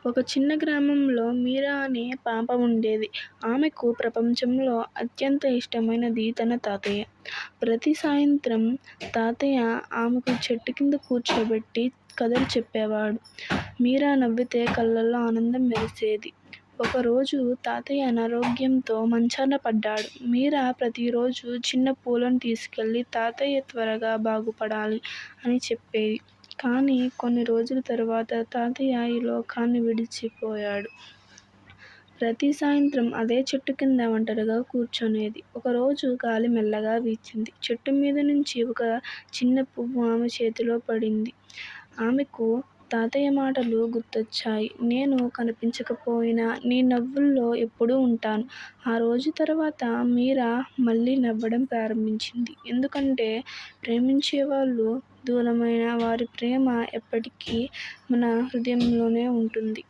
ఒక చిన్న గ్రామంలో మీరా అనే పాప ఉండేది. ఆమెకు ప్రపంచంలో అత్యంత ఇష్టమైనది తన తాతయ్య. ప్రతి సాయంత్రం తాతయ్య ఆమెకు చెట్టు కింద కూర్చోబెట్టి కథలు చెప్పేవాడు. మీరా నవ్వితే కళ్ళల్లో ఆనందం మెరిసేది. ఒకరోజు తాతయ్య అనారోగ్యంతో మంచాన పడ్డాడు. మీరా ప్రతిరోజు చిన్న పూలను తీసుకెళ్ళి తాతయ్య త్వరగా బాగుపడాలి అని చెప్పేది. కానీ కొన్ని రోజుల తరువాత తాతయ్య ఈ లోకాన్ని విడిచిపోయాడు. ప్రతి సాయంత్రం అదే చెట్టు కింద ఒంటరిగా కూర్చునేది. ఒకరోజు గాలి మెల్లగా వీచింది. చెట్టు మీద నుంచి ఒక చిన్న పువ్వు ఆమె చేతిలో పడింది. ఆమెకు తాతయ్య మాటలు గుర్తొచ్చాయి. నేను కనిపించకపోయినా నీ నవ్వుల్లో ఎప్పుడూ ఉంటాను. ఆ రోజు తర్వాత మీరా మళ్ళీ నవ్వడం ప్రారంభించింది. ఎందుకంటే ప్రేమించేవాళ్ళు దూరమైనా వారి ప్రేమ ఎప్పటికీ మన హృదయంలోనే ఉంటుంది.